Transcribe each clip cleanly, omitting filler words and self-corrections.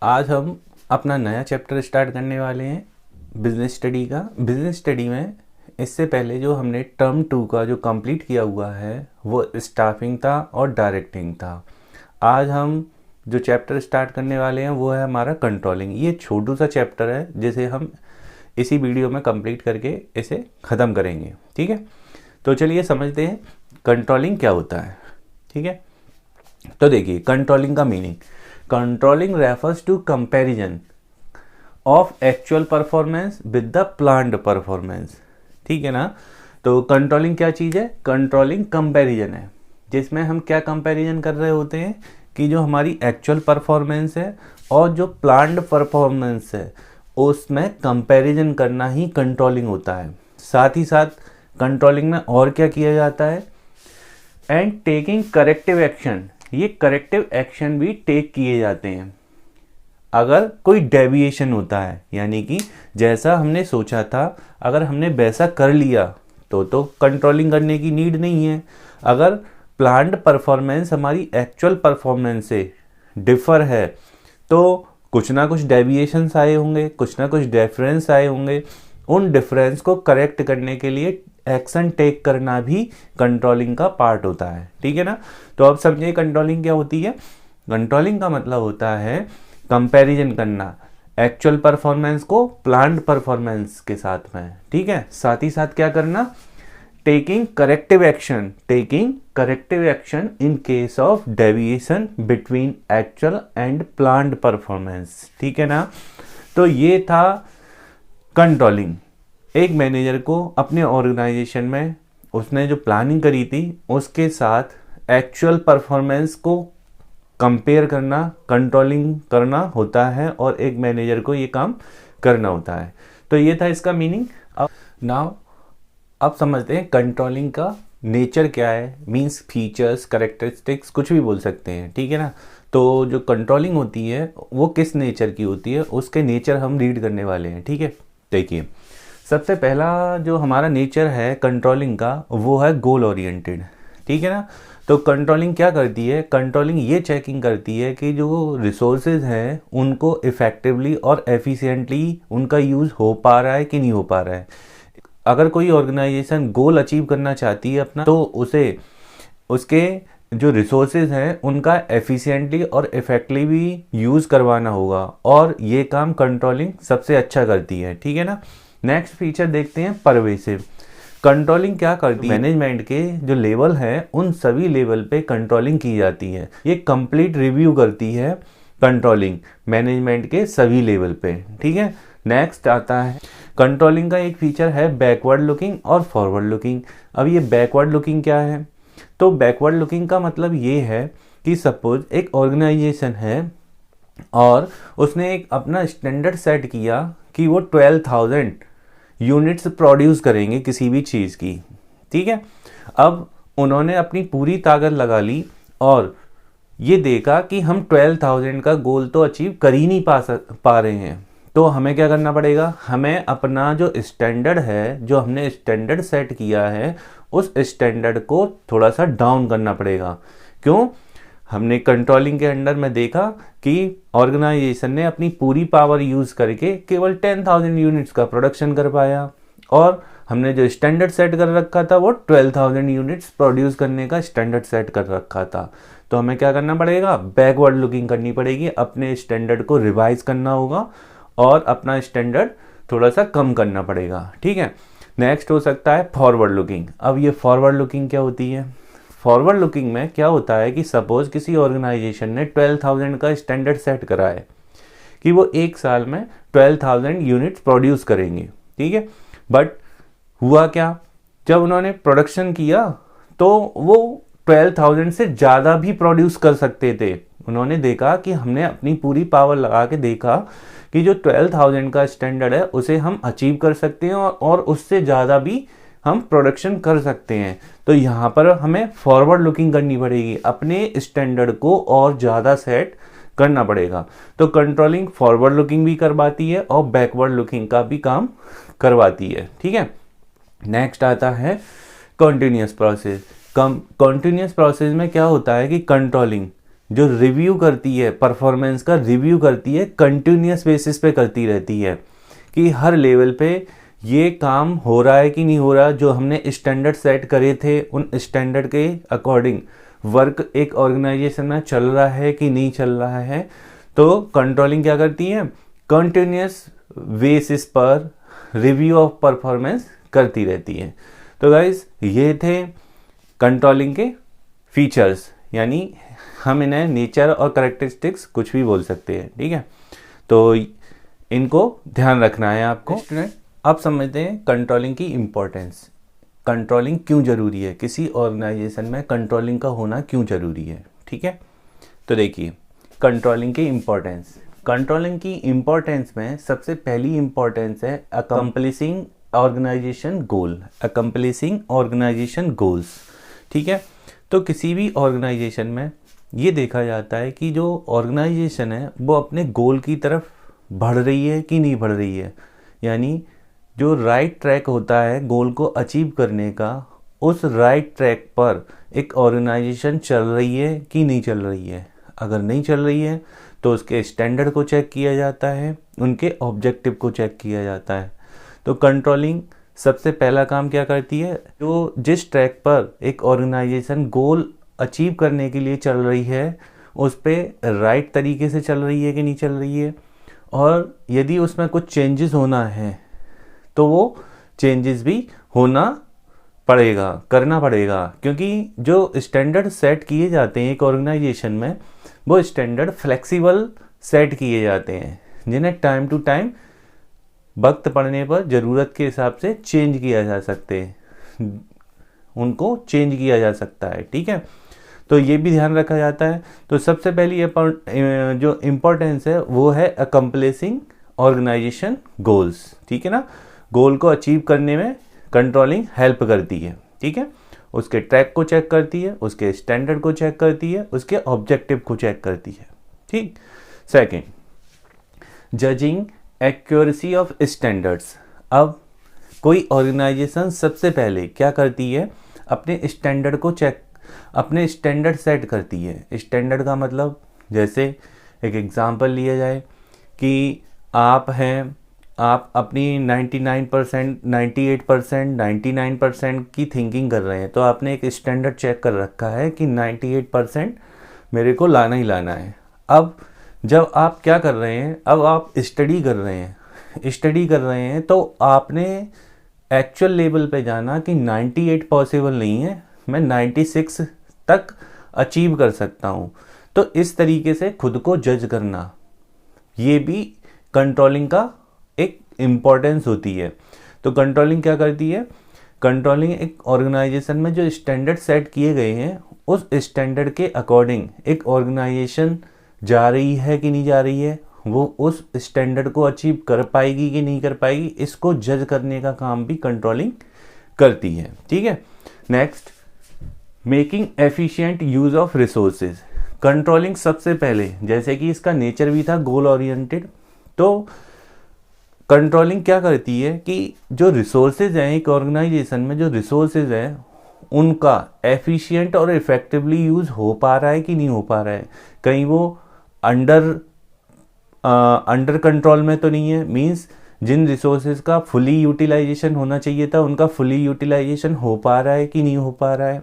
आज हम अपना नया चैप्टर स्टार्ट करने वाले हैं बिजनेस स्टडी का। बिजनेस स्टडी में इससे पहले जो हमने टर्म 2 का जो कंप्लीट किया हुआ है वो स्टाफिंग था और डायरेक्टिंग था। आज हम जो चैप्टर स्टार्ट करने वाले हैं वो है हमारा कंट्रोलिंग। ये छोटू सा चैप्टर है जिसे हम इसी वीडियो में कंप्लीट करके इसे ख़त्म करेंगे। ठीक है, तो चलिए समझते हैं कंट्रोलिंग क्या होता है। ठीक है, तो देखिए कंट्रोलिंग का meaning, controlling refers to comparison of actual performance with the planned performance. ठीक है ना, तो कंट्रोलिंग क्या चीज़ है? कंट्रोलिंग कंपैरिजन है, जिसमें हम क्या कंपैरिजन कर रहे होते हैं कि जो हमारी एक्चुअल परफॉर्मेंस है और जो प्लान्ड परफॉर्मेंस है उसमें कंपैरिजन करना ही कंट्रोलिंग होता है। साथ ही साथ कंट्रोलिंग में और क्या किया जाता है? एंड टेकिंग करेक्टिव एक्शन, ये करेक्टिव एक्शन भी टेक किए जाते हैं अगर कोई डेविएशन होता है, यानी कि जैसा हमने सोचा था अगर हमने वैसा कर लिया तो कंट्रोलिंग करने की नीड नहीं है। अगर प्लान्ड परफॉर्मेंस हमारी एक्चुअल परफॉर्मेंस से डिफर है तो कुछ ना कुछ डेविएशंस आए होंगे, कुछ ना कुछ डिफरेंस आए होंगे। उन डिफरेंस को करेक्ट करने के लिए एक्शन टेक करना भी कंट्रोलिंग का पार्ट होता है। ठीक है ना, तो अब समझिए कंट्रोलिंग क्या होती है। कंट्रोलिंग का मतलब होता है कंपैरिजन करना एक्चुअल परफॉर्मेंस को प्लान्ड परफॉर्मेंस के साथ में। ठीक है, साथ ही साथ क्या करना? Taking corrective action, taking corrective action in case of deviation between actual and planned performance. ठीक है ना, तो ये था कंट्रोलिंग। एक मैनेजर को अपने ऑर्गेनाइजेशन में उसने जो प्लानिंग करी थी उसके साथ एक्चुअल परफॉर्मेंस को कंपेयर करना, कंट्रोलिंग करना होता है और एक मैनेजर को ये काम करना होता है। तो ये था इसका मीनिंग। अब समझते हैं कंट्रोलिंग का नेचर क्या है, मींस फीचर्स, कैरेक्टरिस्टिक्स, कुछ भी बोल सकते हैं। ठीक है ना, तो जो कंट्रोलिंग होती है वो किस नेचर की होती है उसके नेचर हम रीड करने वाले हैं। ठीक है, देखिए सबसे पहला जो हमारा नेचर है कंट्रोलिंग का वो है गोल ओरिएंटेड। ठीक है ना, तो कंट्रोलिंग क्या करती है? कंट्रोलिंग ये चेकिंग करती है कि जो रिसोर्सेज हैं उनको इफ़ेक्टिवली और एफिशिएंटली उनका यूज़ हो पा रहा है कि नहीं हो पा रहा है। अगर कोई ऑर्गेनाइजेशन गोल अचीव करना चाहती है अपना, तो उसे उसके जो रिसोर्सेज हैं उनका एफिशिएंटली और इफेक्टिवली यूज़ करवाना होगा और ये काम कंट्रोलिंग सबसे अच्छा करती है। ठीक है ना, नेक्स्ट फीचर देखते हैं परवेसिव। कंट्रोलिंग क्या करती है? मैनेजमेंट के जो लेवल है उन सभी लेवल पे कंट्रोलिंग की जाती है। ये कंप्लीट रिव्यू करती है कंट्रोलिंग मैनेजमेंट के सभी लेवल पे। ठीक है, नेक्स्ट आता है कंट्रोलिंग का एक फीचर है बैकवर्ड लुकिंग और फॉरवर्ड लुकिंग। अब ये बैकवर्ड लुकिंग क्या है? तो बैकवर्ड लुकिंग का मतलब ये है कि सपोज एक ऑर्गेनाइजेशन है और उसने एक अपना स्टैंडर्ड सेट किया कि वो 12,000 यूनिट्स प्रोड्यूस करेंगे किसी भी चीज़ की। ठीक है, अब उन्होंने अपनी पूरी ताकत लगा ली और ये देखा कि हम 12,000 का गोल तो अचीव कर ही नहीं पा रहे हैं। तो हमें क्या करना पड़ेगा? हमें अपना जो स्टैंडर्ड है, जो हमने स्टैंडर्ड सेट किया है, उस स्टैंडर्ड को थोड़ा सा डाउन करना पड़ेगा। क्यों? हमने कंट्रोलिंग के अंडर में देखा कि ऑर्गेनाइजेशन ने अपनी पूरी पावर यूज़ करके केवल 10,000 यूनिट्स का प्रोडक्शन कर पाया और हमने जो स्टैंडर्ड सेट कर रखा था वो 12,000 यूनिट्स प्रोड्यूस करने का स्टैंडर्ड सेट कर रखा था। तो हमें क्या करना पड़ेगा? बैकवर्ड लुकिंग करनी पड़ेगी, अपने स्टैंडर्ड को रिवाइज करना होगा और अपना स्टैंडर्ड थोड़ा सा कम करना पड़ेगा। ठीक है, नेक्स्ट हो सकता है फॉरवर्ड लुकिंग। अब ये फॉरवर्ड लुकिंग क्या होती है? फॉरवर्ड लुकिंग में क्या होता है कि सपोज किसी ऑर्गेनाइजेशन ने 12,000 का स्टैंडर्ड सेट करा है कि वो एक साल में 12,000 यूनिट्स प्रोड्यूस करेंगे। ठीक है, बट हुआ क्या? जब उन्होंने प्रोडक्शन किया तो वो 12,000 से ज़्यादा भी प्रोड्यूस कर सकते थे। उन्होंने देखा कि हमने अपनी पूरी पावर लगा के देखा कि जो 12,000 का स्टैंडर्ड है उसे हम अचीव कर सकते हैं और उससे ज़्यादा भी हम प्रोडक्शन कर सकते हैं। तो यहाँ पर हमें फॉरवर्ड लुकिंग करनी पड़ेगी, अपने स्टैंडर्ड को और ज़्यादा सेट करना पड़ेगा। तो कंट्रोलिंग फॉरवर्ड लुकिंग भी करवाती है और बैकवर्ड लुकिंग का भी काम करवाती है। ठीक है, नेक्स्ट आता है कॉन्टिन्यूस प्रोसेस। कॉन्टिन्यूस प्रोसेस में क्या होता है कि कंट्रोलिंग जो रिव्यू करती है, परफॉर्मेंस का रिव्यू करती है, कंटिन्यूस बेसिस पे करती रहती है कि हर लेवल पे ये काम हो रहा है कि नहीं हो रहा, जो हमने स्टैंडर्ड सेट करे थे उन स्टैंडर्ड के अकॉर्डिंग वर्क एक ऑर्गेनाइजेशन में चल रहा है कि नहीं चल रहा है। तो कंट्रोलिंग क्या करती है, कंटिन्यूस बेसिस पर रिव्यू ऑफ परफॉर्मेंस करती रहती है। तो गाइज ये थे कंट्रोलिंग के फीचर्स, यानी हम इन्हें नेचर और करेक्टरिस्टिक्स कुछ भी बोल सकते हैं, ठीक है। तो इनको ध्यान रखना है आपको। स्टूडेंट अब समझते हैं कंट्रोलिंग की इम्पोर्टेंस। कंट्रोलिंग क्यों ज़रूरी है, किसी ऑर्गेनाइजेशन में कंट्रोलिंग का होना क्यों ज़रूरी है, ठीक है। तो देखिए कंट्रोलिंग की इम्पोर्टेंस, कंट्रोलिंग की इम्पोर्टेंस में सबसे पहली इम्पोर्टेंस है अकम्प्लिशिंग ऑर्गेनाइजेशन गोल, अकम्प्लिशिंग ऑर्गेनाइजेशन गोल्स, ठीक है। तो किसी भी ऑर्गेनाइजेशन में ये देखा जाता है कि जो ऑर्गेनाइजेशन है वो अपने गोल की तरफ बढ़ रही है कि नहीं बढ़ रही है, यानी जो राइट ट्रैक होता है गोल को अचीव करने का, उस राइट ट्रैक पर एक ऑर्गेनाइजेशन चल रही है कि नहीं चल रही है। अगर नहीं चल रही है तो उसके स्टैंडर्ड को चेक किया जाता है, उनके ऑब्जेक्टिव को चेक किया जाता है। तो कंट्रोलिंग सबसे पहला काम क्या करती है, जो जिस ट्रैक पर एक ऑर्गेनाइजेशन गोल अचीव करने के लिए चल रही है उस पर राइट तरीके से चल रही है कि नहीं चल रही है, और यदि उसमें कुछ चेंजेस होना है तो वो चेंजेस भी होना पड़ेगा, करना पड़ेगा, क्योंकि जो स्टैंडर्ड सेट किए जाते हैं एक ऑर्गेनाइजेशन में वो स्टैंडर्ड फ्लेक्सिबल सेट किए जाते हैं, जिन्हें टाइम टू टाइम वक्त पड़ने पर ज़रूरत के हिसाब से चेंज किया जा सकते हैं, उनको चेंज किया जा सकता है, ठीक है। तो ये भी ध्यान रखा जाता है। तो सबसे पहली जो इम्पोर्टेंस है वो है अकम्प्लिशिंग ऑर्गेनाइजेशन गोल्स, ठीक है ना। गोल को अचीव करने में कंट्रोलिंग हेल्प करती है, ठीक है। उसके ट्रैक को चेक करती है, उसके स्टैंडर्ड को चेक करती है, उसके ऑब्जेक्टिव को चेक करती है, ठीक। Second, judging accuracy of standards. अब कोई ऑर्गेनाइजेशन सबसे पहले क्या करती है, अपने स्टैंडर्ड को चेक, अपने स्टैंडर्ड सेट करती है। स्टैंडर्ड का मतलब, जैसे एक एग्जांपल लिया जाए कि आप हैं, आप अपनी 99%, 98%, 99% की थिंकिंग कर रहे हैं, तो आपने एक स्टैंडर्ड चेक कर रखा है कि 98% मेरे को लाना ही लाना है। अब जब आप क्या कर रहे हैं, अब आप स्टडी कर रहे हैं, तो आपने एक्चुअल लेवल पे जाना कि 98 पॉसिबल नहीं है, मैं 96 तक अचीव कर सकता हूँ। तो इस तरीके से खुद को जज करना, ये भी कंट्रोलिंग का एक इम्पॉर्टेंस होती है। तो कंट्रोलिंग क्या करती है, कंट्रोलिंग एक ऑर्गेनाइजेशन में जो स्टैंडर्ड सेट किए गए हैं उस स्टैंडर्ड के अकॉर्डिंग एक ऑर्गेनाइजेशन जा रही है कि नहीं जा रही है, वो उस स्टैंडर्ड को अचीव कर पाएगी कि नहीं कर पाएगी, इसको जज करने का काम भी कंट्रोलिंग करती है, ठीक है। Next, making efficient use of resources. Controlling सबसे पहले, जैसे कि इसका नेचर भी था गोल ओरिएंटेड, तो कंट्रोलिंग क्या करती है कि जो रिसोर्सेज हैं एक ऑर्गेनाइजेशन में, जो रिसोर्सेज हैं उनका एफिशिएंट और इफेक्टिवली यूज़ हो पा रहा है कि नहीं हो पा रहा है, कहीं वो अंडर कंट्रोल में तो नहीं है। मींस जिन रिसोर्सेज का फुली यूटिलाइजेशन होना चाहिए था उनका फुली यूटिलाइजेशन हो पा रहा है कि नहीं हो पा रहा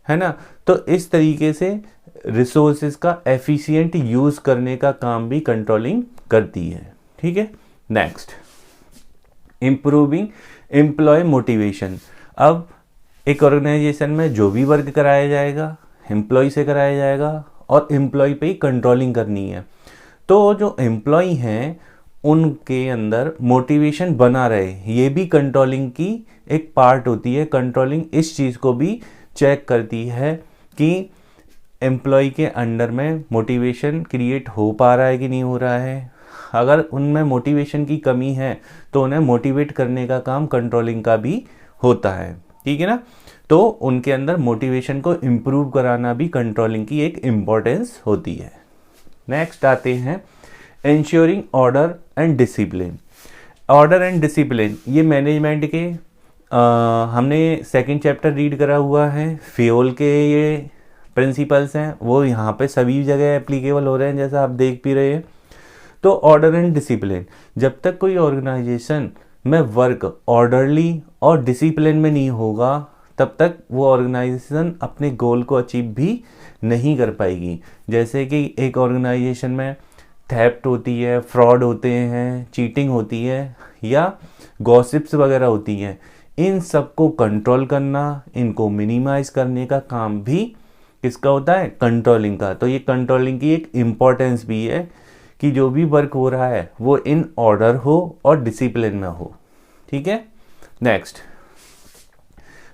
है ना। तो इस तरीके से रिसोर्सेज का एफिशिएंट यूज़ करने का काम भी कंट्रोलिंग करती है, ठीक है। Next, improving employ motivation. अब एक ऑर्गेनाइजेशन में जो भी वर्क कराया जाएगा एम्प्लॉय से कराया जाएगा और एम्प्लॉय पे ही कंट्रोलिंग करनी है। तो जो एम्प्लॉय हैं उनके अंदर मोटिवेशन बना रहे, ये भी कंट्रोलिंग की एक पार्ट होती है। कंट्रोलिंग इस चीज़ को भी चेक करती है कि एम्प्लॉय के अंडर में मोटिवेशन क्रिएट हो पा रहा है कि नहीं हो रहा है। अगर उनमें मोटिवेशन की कमी है तो उन्हें मोटिवेट करने का काम कंट्रोलिंग का भी होता है, ठीक है ना। तो उनके अंदर मोटिवेशन को इम्प्रूव कराना भी कंट्रोलिंग की एक इम्पोर्टेंस होती है। नेक्स्ट आते हैं ensuring order and discipline. Order and discipline ये मैनेजमेंट के हमने सेकंड चैप्टर रीड करा हुआ है, फियोल के ये प्रिंसिपल्स हैं वो यहाँ पे सभी जगह एप्लीकेबल हो रहे हैं, जैसा आप देख भी रहे हैं। तो ऑर्डर एंड डिसिप्लिन, जब तक कोई ऑर्गेनाइजेशन में वर्क ऑर्डरली और डिसिप्लिन में नहीं होगा तब तक वो ऑर्गेनाइजेशन अपने गोल को अचीव भी नहीं कर पाएगी। जैसे कि एक ऑर्गेनाइजेशन में थेफ्ट होती है, फ्रॉड होते हैं, चीटिंग होती है या गॉसिप्स वगैरह होती हैं, इन सबको कंट्रोल करना, इनको मिनिमाइज करने का काम भी किसका होता है? कंट्रोलिंग का। तो ये कंट्रोलिंग की एक इम्पॉर्टेंस भी है कि जो भी वर्क हो रहा है वो इन ऑर्डर हो और डिसिप्लिन में हो। ठीक है। Next,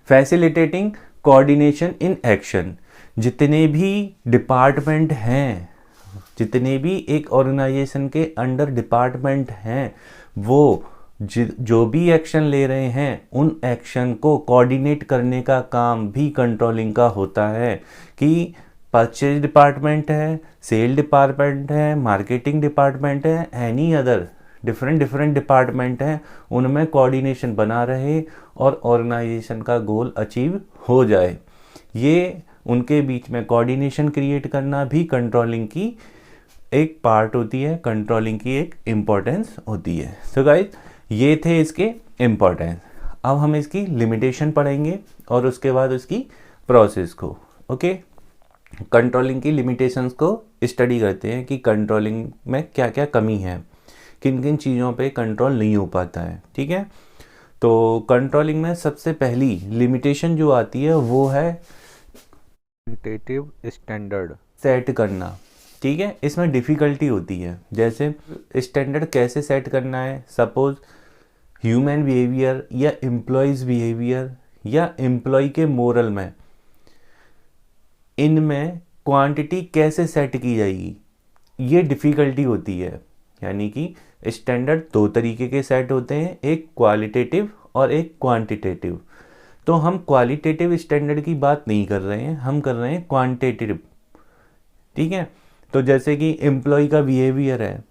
facilitating coordination in action. जितने भी डिपार्टमेंट हैं, जितने भी एक ऑर्गेनाइजेशन के अंडर डिपार्टमेंट हैं, वो जो भी एक्शन ले रहे हैं उन एक्शन को कोऑर्डिनेट करने का काम भी कंट्रोलिंग का होता है। कि परचेज डिपार्टमेंट है, सेल डिपार्टमेंट है, मार्केटिंग डिपार्टमेंट है, एनी अदर डिफरेंट डिपार्टमेंट हैं, उनमें कोऑर्डिनेशन बना रहे और ऑर्गेनाइजेशन का गोल अचीव हो जाए। ये उनके बीच में कोऑर्डिनेशन क्रिएट करना भी कंट्रोलिंग की एक पार्ट होती है, कंट्रोलिंग की एक इम्पोर्टेंस होती है। सो गाइस, ये थे इसके इम्पोर्टेंस। अब हम इसकी लिमिटेशन पढ़ेंगे और उसके बाद उसकी प्रोसेस को। ओके, कंट्रोलिंग की लिमिटेशंस को स्टडी करते हैं कि कंट्रोलिंग में क्या क्या कमी है, किन किन चीज़ों पे कंट्रोल नहीं हो पाता है। ठीक है। तो कंट्रोलिंग में सबसे पहली लिमिटेशन जो आती है वो है क्वांटिटेटिव स्टैंडर्ड सेट करना। ठीक है। इसमें डिफ़िकल्टी होती है। जैसे स्टैंडर्ड कैसे सेट करना है, सपोज ह्यूमन बिहेवियर या एम्प्लॉयज़ बिहेवियर या एम्प्लॉय के मोरल में, इनमें क्वांटिटी कैसे सेट की जाएगी, ये डिफ़िकल्टी होती है। यानी कि स्टैंडर्ड दो तरीके के सेट होते हैं, एक क्वालिटेटिव और एक क्वांटिटेटिव। तो हम क्वालिटेटिव स्टैंडर्ड की बात नहीं कर रहे हैं, हम कर रहे हैं क्वांटिटेटिव। ठीक है। तो जैसे कि एम्प्लॉय का बिहेवियर है,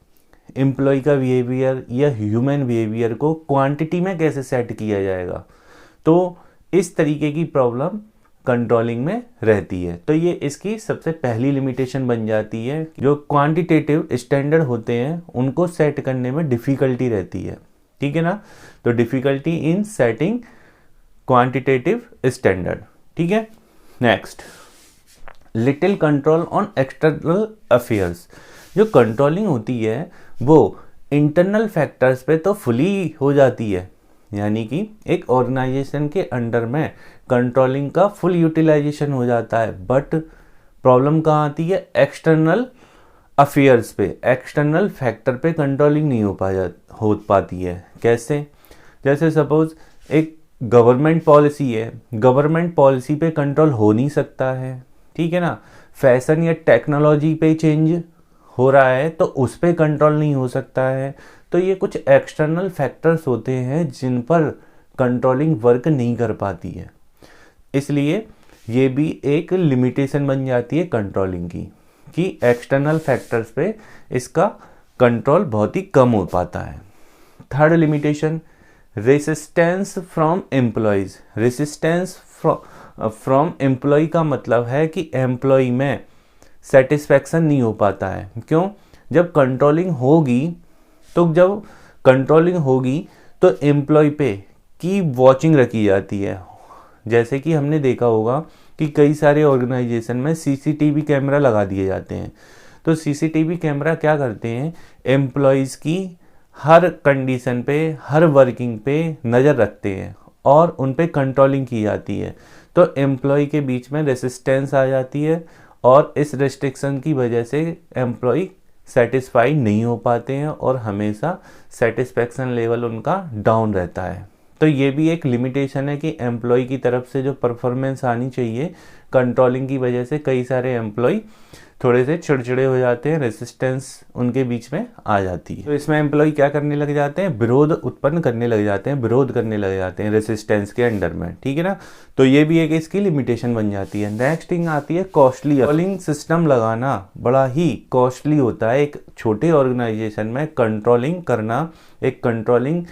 एम्प्लॉय का बिहेवियर या ह्यूमन बिहेवियर को क्वांटिटी में कैसे सेट किया जाएगा, तो इस तरीके की प्रॉब्लम कंट्रोलिंग में रहती है। तो ये इसकी सबसे पहली लिमिटेशन बन जाती है। जो क्वांटिटेटिव स्टैंडर्ड होते हैं उनको सेट करने में डिफ़िकल्टी रहती है। ठीक है ना। तो difficulty in setting quantitative standard. ठीक है। Next, little control on external affairs. जो कंट्रोलिंग होती है वो इंटरनल फैक्टर्स पे तो फुली हो जाती है, यानी कि एक ऑर्गेनाइजेशन के अंडर में कंट्रोलिंग का फुल यूटिलाइजेशन हो जाता है, बट प्रॉब्लम कहाँ आती है? एक्सटर्नल अफेयर्स पे, एक्सटर्नल फैक्टर पे कंट्रोलिंग नहीं हो पाती है। कैसे? जैसे सपोज एक गवर्नमेंट पॉलिसी है, गवर्नमेंट पॉलिसी पे कंट्रोल हो नहीं सकता है। ठीक है ना। फैशन या टेक्नोलॉजी पे चेंज हो रहा है तो उस पर कंट्रोल नहीं हो सकता है। तो ये कुछ एक्सटर्नल फैक्टर्स होते हैं जिन पर कंट्रोलिंग वर्क नहीं कर पाती है। इसलिए ये भी एक लिमिटेशन बन जाती है कंट्रोलिंग की, कि एक्सटर्नल फैक्टर्स पे इसका कंट्रोल बहुत ही कम हो पाता है। Third limitation, resistance from employees. Resistance from employ का मतलब है कि एम्प्लॉय में सेटिस्फैक्शन नहीं हो पाता है। क्यों? जब कंट्रोलिंग होगी तो एम्प्लॉय पे की वॉचिंग रखी जाती है। जैसे कि हमने देखा होगा कि कई सारे ऑर्गेनाइजेशन में सीसीटीवी कैमरा लगा दिए जाते हैं। तो सीसीटीवी कैमरा क्या करते हैं? एम्प्लॉयज़ की हर कंडीशन पे, हर वर्किंग पे नज़र रखते हैं और उन पे कंट्रोलिंग की जाती है। तो एम्प्लॉय के बीच में रेसिस्टेंस आ जाती है और इस रेस्ट्रिक्शन की वजह से एम्प्लॉय सेटिस्फाइड नहीं हो पाते हैं और हमेशा सेटिस्फैक्शन लेवल उनका डाउन रहता है। तो ये भी एक लिमिटेशन है कि एम्प्लॉय की तरफ से जो परफॉर्मेंस आनी चाहिए, कंट्रोलिंग की वजह से कई सारे एम्प्लॉय थोड़े से चिड़चिड़े हो जाते हैं, रेसिस्टेंस उनके बीच में आ जाती है। तो इसमें एम्प्लॉय क्या करने लग जाते हैं? विरोध उत्पन्न करने लग जाते हैं, विरोध करने लग जाते हैं रेसिस्टेंस के अंडर में। ठीक है ना। तो ये भी एक इसकी लिमिटेशन बन जाती है। नेक्स्ट थिंग आती है कॉस्टली। कंट्रोलिंग सिस्टम लगाना बड़ा ही कॉस्टली होता है। एक छोटे ऑर्गेनाइजेशन में कंट्रोलिंग करना, एक कंट्रोलिंग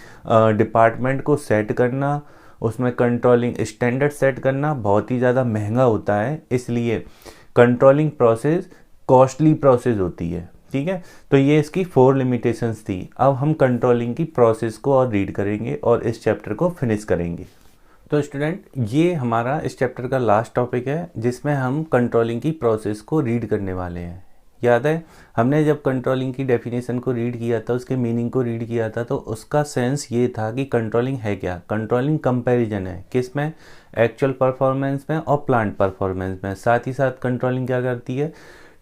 डिपार्टमेंट को सेट करना, उसमें कंट्रोलिंग स्टैंडर्ड सेट करना बहुत ही ज़्यादा महंगा होता है। इसलिए कंट्रोलिंग प्रोसेस कॉस्टली प्रोसेस होती है। ठीक है, तो ये इसकी 4 लिमिटेशंस थी। अब हम कंट्रोलिंग की प्रोसेस को और रीड करेंगे और इस चैप्टर को फिनिश करेंगे। तो स्टूडेंट, ये हमारा इस चैप्टर का लास्ट टॉपिक है जिसमें हम कंट्रोलिंग की प्रोसेस को रीड करने वाले हैं। याद है, हमने जब कंट्रोलिंग की डेफिनेशन को रीड किया था, उसके मीनिंग को रीड किया था, तो उसका सेंस ये था कि कंट्रोलिंग है क्या। कंट्रोलिंग कंपैरिजन है, किस में? एक्चुअल परफॉर्मेंस में और प्लांट परफॉर्मेंस में। साथ ही साथ कंट्रोलिंग क्या करती है?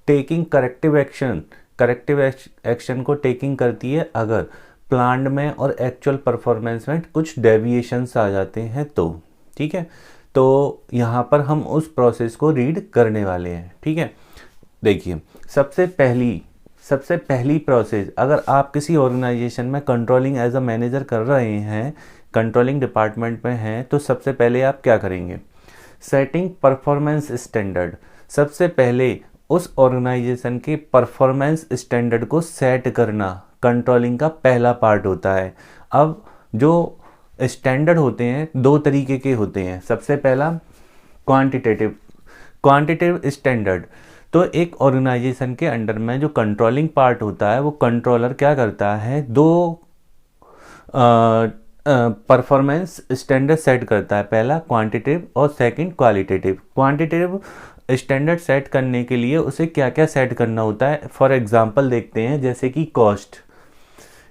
Taking corrective action, corrective action को टेकिंग करती है अगर प्लांट में और एक्चुअल परफॉर्मेंस में कुछ डेविएशंस आ जाते हैं तो। ठीक है, तो यहाँ पर हम उस प्रोसेस को रीड करने वाले हैं। ठीक है, देखिए, सबसे पहली प्रोसेस, अगर आप किसी ऑर्गेनाइजेशन में कंट्रोलिंग एज अ मैनेजर कर रहे हैं, कंट्रोलिंग डिपार्टमेंट में हैं, तो सबसे पहले आप क्या करेंगे? Setting performance standard. सबसे पहले उस ऑर्गेनाइजेशन के परफॉर्मेंस स्टैंडर्ड को सेट करना कंट्रोलिंग का पहला पार्ट होता है। अब जो स्टैंडर्ड होते हैं 2 तरीके के होते हैं। सबसे पहला क्वांटिटेटिव स्टैंडर्ड। तो एक ऑर्गेनाइजेशन के अंडर में जो कंट्रोलिंग पार्ट होता है, वो कंट्रोलर क्या करता है? 2 परफॉर्मेंस स्टैंडर्ड सेट करता है, पहला क्वांटिटेटिव और second qualitative. Quantitative standard set करने के लिए उसे क्या क्या सेट करना होता है, फॉर एग्जांपल देखते हैं, जैसे कि कॉस्ट।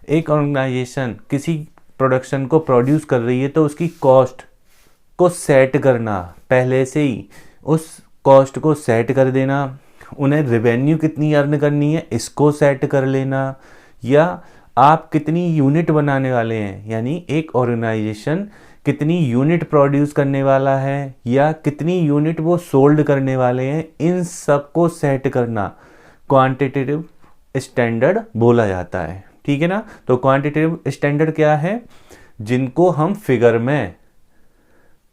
एक ऑर्गेनाइजेशन किसी प्रोडक्शन को प्रोड्यूस कर रही है तो उसकी कॉस्ट को सेट करना, पहले से ही उस कॉस्ट को सेट कर देना। उन्हें रेवेन्यू कितनी अर्न करनी है, इसको सेट कर लेना। या आप कितनी यूनिट बनाने वाले हैं, यानी एक ऑर्गेनाइजेशन कितनी यूनिट प्रोड्यूस करने वाला है या कितनी यूनिट वो सोल्ड करने वाले हैं, इन सब को सेट करना क्वांटिटेटिव स्टैंडर्ड बोला जाता है। ठीक है ना? तो क्वांटिटेटिव स्टैंडर्ड क्या है? जिनको हम फिगर में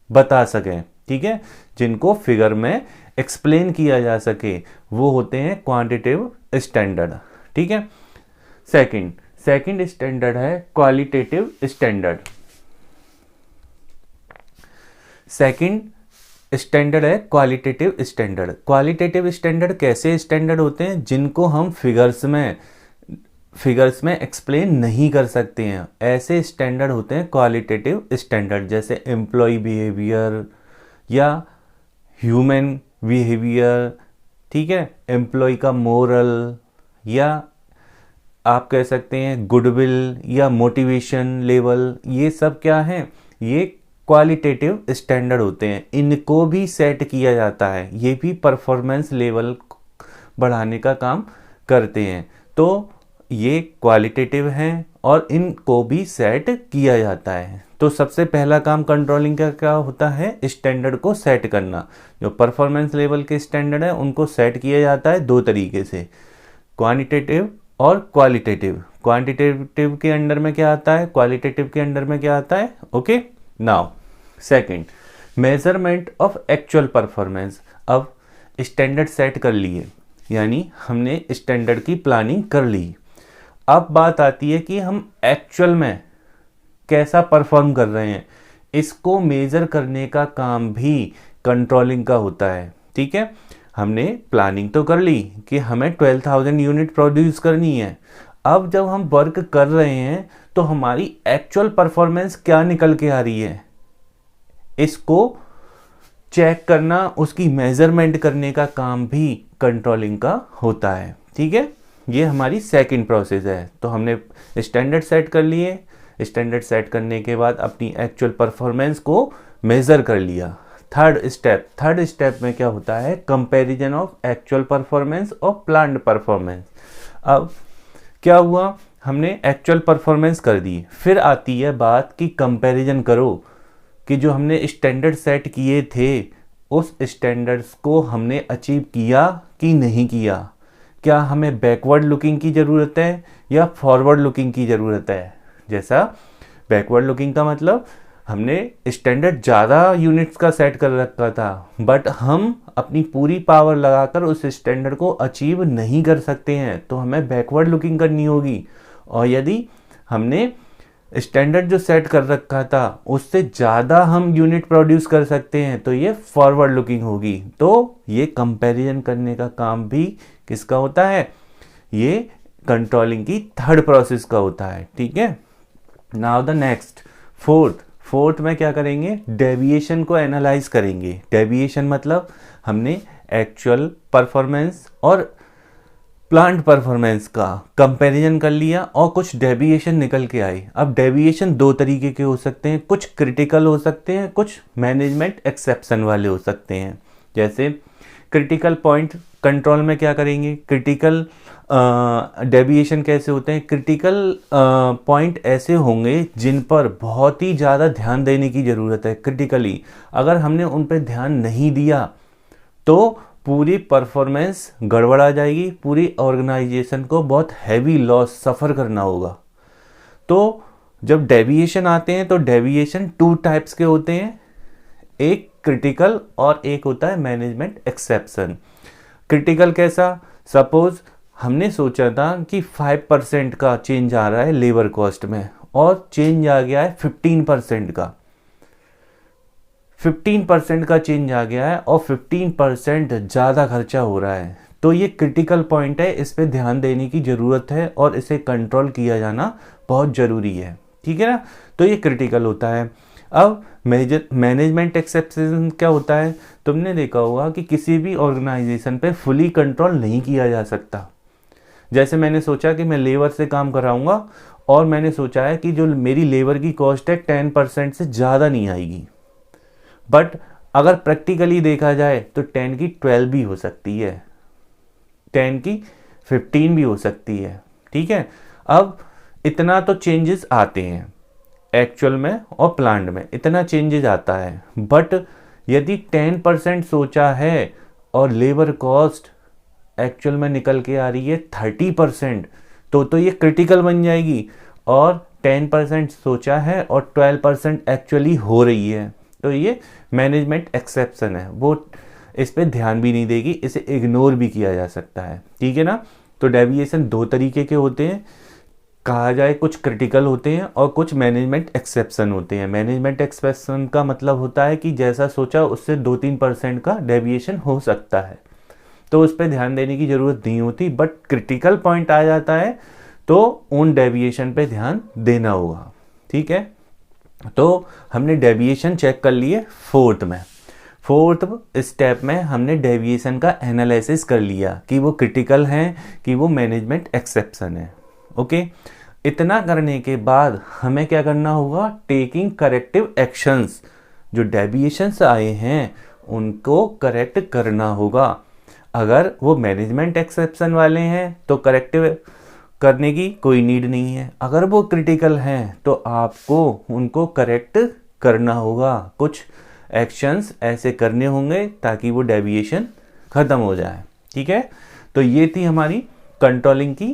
बता सकें, ठीक है, जिनको फिगर में एक्सप्लेन किया जा सके, वो होते हैं क्वांटिटेटिव स्टैंडर्ड। ठीक है, सेकंड स्टैंडर्ड है क्वालिटेटिव स्टैंडर्ड। सेकंड स्टैंडर्ड है क्वालिटेटिव स्टैंडर्ड। क्वालिटेटिव स्टैंडर्ड कैसे स्टैंडर्ड होते हैं? जिनको हम फिगर्स में एक्सप्लेन नहीं कर सकते हैं, ऐसे स्टैंडर्ड होते हैं क्वालिटेटिव स्टैंडर्ड। जैसे एम्प्लॉय बिहेवियर या ह्यूमन बिहेवियर, ठीक है, एम्प्लॉय का मोरल, या आप कह सकते हैं गुडविल या मोटिवेशन लेवल। ये सब क्या है? ये क्वालिटेटिव स्टैंडर्ड होते हैं। इनको भी सेट किया जाता है, ये भी परफॉर्मेंस लेवल बढ़ाने का काम करते हैं। तो ये क्वालिटेटिव हैं और इनको भी सेट किया जाता है। तो सबसे पहला काम कंट्रोलिंग का क्या होता है? स्टैंडर्ड को सेट करना। जो परफॉर्मेंस लेवल के स्टैंडर्ड है उनको सेट किया जाता है 2 तरीके से, क्वांटिटेटिव और क्वालिटेटिव। क्वांटिटेटिव के अंडर में क्या आता है, क्वालिटेटिव के अंडर में क्या आता है? Okay, now second, measurement of actual performance. अब स्टैंडर्ड सेट कर लिए, यानी हमने स्टैंडर्ड की प्लानिंग कर ली। अब बात आती है कि हम एक्चुअल में कैसा परफॉर्म कर रहे हैं, इसको मेजर करने का काम भी कंट्रोलिंग का होता है। ठीक है, हमने प्लानिंग तो कर ली कि हमें 12,000 यूनिट प्रोड्यूस करनी है। अब जब हम वर्क कर रहे हैं तो हमारी एक्चुअल परफॉर्मेंस क्या निकल के आ रही है, इसको चेक करना, उसकी मेजरमेंट करने का काम भी कंट्रोलिंग का होता है। ठीक है, ये हमारी सेकंड प्रोसेस है। तो हमने स्टैंडर्ड सेट कर लिए, स्टैंडर्ड सेट करने के बाद अपनी एक्चुअल परफॉर्मेंस को मेजर कर लिया। थर्ड स्टेप में क्या होता है? कंपैरिजन ऑफ एक्चुअल परफॉर्मेंस और प्लान्ड परफॉर्मेंस। अब क्या हुआ, हमने एक्चुअल परफॉर्मेंस कर दी, फिर आती है बात कि कंपैरिजन करो कि जो हमने स्टैंडर्ड सेट किए थे उस स्टैंडर्ड्स को हमने अचीव किया कि नहीं किया। क्या हमें बैकवर्ड लुकिंग की ज़रूरत है या फॉरवर्ड लुकिंग की ज़रूरत है? जैसा बैकवर्ड लुकिंग का मतलब हमने स्टैंडर्ड ज़्यादा यूनिट्स का सेट कर रखा था, बट हम अपनी पूरी पावर लगाकर उस स्टैंडर्ड को अचीव नहीं कर सकते हैं, तो हमें बैकवर्ड लुकिंग करनी होगी। और यदि हमने स्टैंडर्ड जो सेट कर रखा था उससे ज़्यादा हम यूनिट प्रोड्यूस कर सकते हैं, तो ये फॉरवर्ड लुकिंग होगी। तो ये कंपैरिजन करने का काम भी किसका होता है, ये कंट्रोलिंग की थर्ड प्रोसेस का होता है। ठीक है, नाउ द नेक्स्ट फोर्थ में क्या करेंगे, डेविएशन को एनालाइज करेंगे। डेविएशन मतलब हमने एक्चुअल परफॉर्मेंस और प्लांट परफॉर्मेंस का कंपैरिजन कर लिया और कुछ डेविएशन निकल के आई। अब डेविएशन दो तरीके के हो सकते हैं, कुछ क्रिटिकल हो सकते हैं, कुछ मैनेजमेंट एक्सेप्शन वाले हो सकते हैं। जैसे क्रिटिकल पॉइंट कंट्रोल में क्या करेंगे, क्रिटिकल डेविएशन कैसे होते हैं, क्रिटिकल पॉइंट ऐसे होंगे जिन पर बहुत ही ज़्यादा ध्यान देने की ज़रूरत है। क्रिटिकली अगर हमने उन पर ध्यान नहीं दिया तो पूरी परफॉर्मेंस गड़बड़ा जाएगी, पूरी ऑर्गेनाइजेशन को बहुत हैवी लॉस सफ़र करना होगा। तो जब डेविएशन आते हैं तो डेविएशन टू टाइप्स के होते हैं, एक क्रिटिकल और एक होता है मैनेजमेंट एक्सेप्शन। क्रिटिकल कैसा, सपोज हमने सोचा था कि 5% का चेंज आ रहा है लेबर कॉस्ट में और चेंज आ गया है 15% का, 15% का चेंज आ गया है और 15% ज़्यादा खर्चा हो रहा है। तो ये क्रिटिकल पॉइंट है, इस पे ध्यान देने की ज़रूरत है और इसे कंट्रोल किया जाना बहुत ज़रूरी है। ठीक है ना, तो ये क्रिटिकल होता है। अब मैनेजमेंट एक्सेप्शन क्या होता है, तुमने देखा होगा कि किसी भी ऑर्गेनाइजेशन पे फुली कंट्रोल नहीं किया जा सकता। जैसे मैंने सोचा कि मैं लेबर से काम कराऊंगा और मैंने सोचा है कि जो मेरी लेबर की कॉस्ट है 10% से ज़्यादा नहीं आएगी, बट अगर प्रैक्टिकली देखा जाए तो 10 की 12 भी हो सकती है, 10 की 15 भी हो सकती है। ठीक है, अब इतना तो चेंजेस आते हैं एक्चुअल में और प्लांट में, इतना चेंजेस आता है। बट यदि 10% सोचा है और लेबर कॉस्ट एक्चुअल में निकल के आ रही है 30%, तो ये क्रिटिकल बन जाएगी। और 10% सोचा है और 12% एक्चुअली हो रही है, तो ये मैनेजमेंट एक्सेप्शन है, वो इस पे ध्यान भी नहीं देगी, इसे इग्नोर भी किया जा सकता है। ठीक है ना, तो डेविएशन दो तरीके के होते हैं, कहा जाए कुछ क्रिटिकल होते हैं और कुछ मैनेजमेंट एक्सेप्शन होते हैं। मैनेजमेंट एक्सेप्शन का मतलब होता है कि जैसा सोचा उससे 2-3% का डेविएशन हो सकता है, तो उस पर ध्यान देने की ज़रूरत नहीं होती। बट क्रिटिकल पॉइंट आ जाता है तो उन डेविएशन पे ध्यान देना होगा। ठीक है, तो हमने डेविएशन चेक कर लिए फोर्थ स्टेप में हमने डेविएशन का एनालिसिस कर लिया कि वो क्रिटिकल हैं कि वो मैनेजमेंट एक्सेप्शन है। ओके, इतना करने के बाद हमें क्या करना होगा, टेकिंग करेक्टिव एक्शंस। जो डेविएशंस आए हैं उनको करेक्ट करना होगा। अगर वो मैनेजमेंट एक्सेप्शन वाले हैं तो करेक्टिव करने की कोई नीड नहीं है, अगर वो क्रिटिकल हैं तो आपको उनको करेक्ट करना होगा, कुछ एक्शंस ऐसे करने होंगे ताकि वो डेविएशन ख़त्म हो जाए। ठीक है, तो ये थी हमारी कंट्रोलिंग की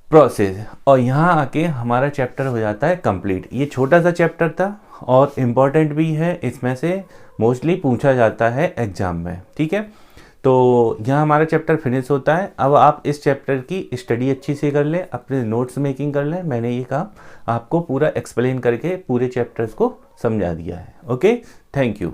प्रोसेस और यहाँ आके हमारा चैप्टर हो जाता है कंप्लीट। ये छोटा सा चैप्टर था और इम्पॉर्टेंट भी है, इसमें से मोस्टली पूछा जाता है एग्जाम में। ठीक है, तो यहाँ हमारा चैप्टर फिनिश होता है। अब आप इस चैप्टर की स्टडी अच्छी से कर लें, अपने नोट्स मेकिंग कर लें। मैंने ये काम आपको पूरा एक्सप्लेन करके पूरे चैप्टर्स को समझा दिया है। Okay, thank you.